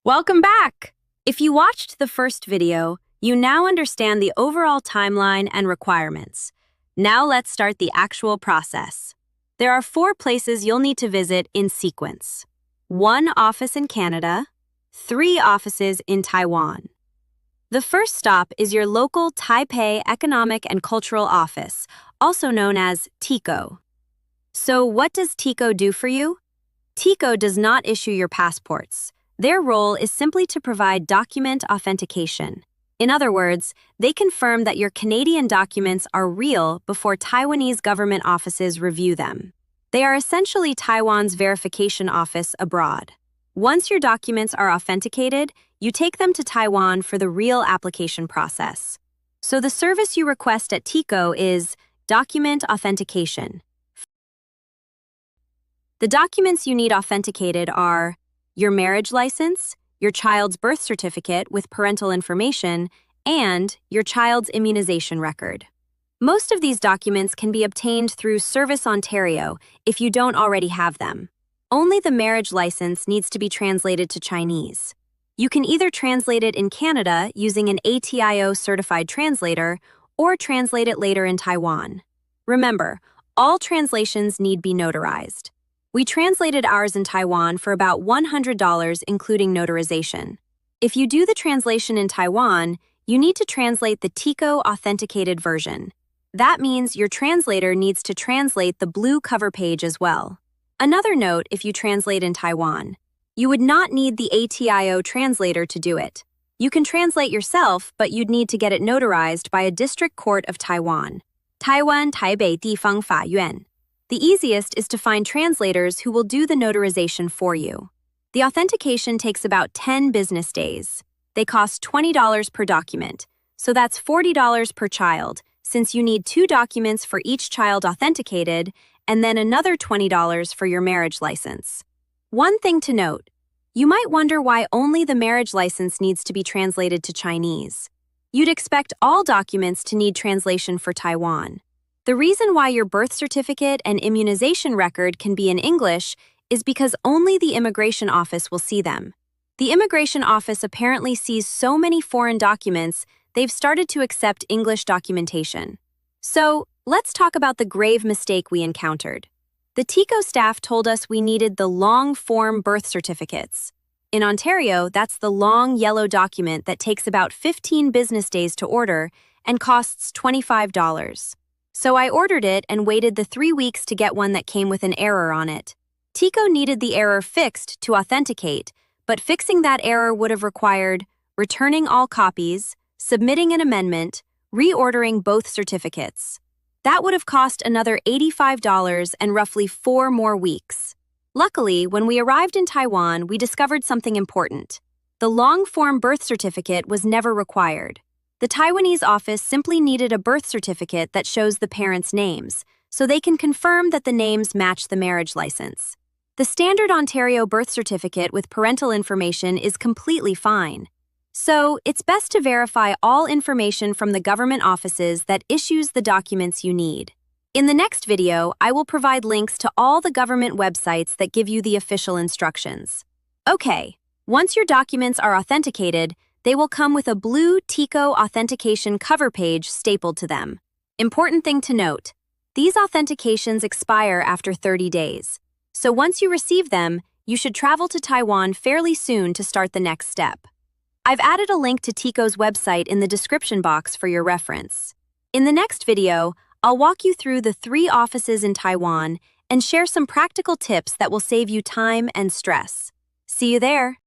Welcome back! If you watched the first video, you now understand the overall timeline and requirements. Now let's start the actual process. There are 4 places you'll need to visit in sequence. 1 office in Canada, 3 offices in Taiwan. The first stop is your local Taipei Economic and Cultural Office, also known as TECO. So what does TECO do for you? TECO does not issue your passports. Their role is simply to provide document authentication. In other words, they confirm that your Canadian documents are real before Taiwanese government offices review them. They are essentially Taiwan's verification office abroad. Once your documents are authenticated, you take them to Taiwan for the real application process. So the service you request at TECO is document authentication. The documents you need authenticated are your marriage license, your child's birth certificate with parental information, and your child's immunization record. Most of these documents can be obtained through Service Ontario if you don't already have them. Only the marriage license needs to be translated to Chinese. You can either translate it in Canada using an ATIO certified translator or translate it later in Taiwan. Remember, all translations need be notarized. We translated ours in Taiwan for about $100 including notarization. If you do the translation in Taiwan, you need to translate the TECO authenticated version. That means your translator needs to translate the blue cover page as well. Another note if you translate in Taiwan, you would not need the ATIO translator to do it. You can translate yourself, but you'd need to get it notarized by a district court of Taiwan. Taiwan Taipei 地方法院. The easiest is to find translators who will do the notarization for you. The authentication takes about 10 business days. They cost $20 per document, so that's $40 per child, since you need 2 documents for each child authenticated, and then another $20 for your marriage license. One thing to note, you might wonder why only the marriage license needs to be translated to Chinese. You'd expect all documents to need translation for Taiwan. The reason why your birth certificate and immunization record can be in English is because only the immigration office will see them. The immigration office apparently sees so many foreign documents, they've started to accept English documentation. So, let's talk about the grave mistake we encountered. The TECO staff told us we needed the long-form birth certificates. In Ontario, that's the long yellow document that takes about 15 business days to order and costs $25. So I ordered it and waited the 3 weeks to get one that came with an error on it. TECO needed the error fixed to authenticate, but fixing that error would have required returning all copies, submitting an amendment, reordering both certificates. That would have cost another $85 and roughly 4 more weeks. Luckily, when we arrived in Taiwan, we discovered something important. The long-form birth certificate was never required. The Taiwanese office simply needed a birth certificate that shows the parents' names, so they can confirm that the names match the marriage license. The standard Ontario birth certificate with parental information is completely fine. So, it's best to verify all information from the government offices that issues the documents you need. In the next video, I will provide links to all the government websites that give you the official instructions. Okay, once your documents are authenticated, they will come with a blue TECO authentication cover page stapled to them. Important thing to note, these authentications expire after 30 days. So once you receive them, you should travel to Taiwan fairly soon to start the next step. I've added a link to TECO's website in the description box for your reference. In the next video, I'll walk you through the 3 offices in Taiwan and share some practical tips that will save you time and stress. See you there!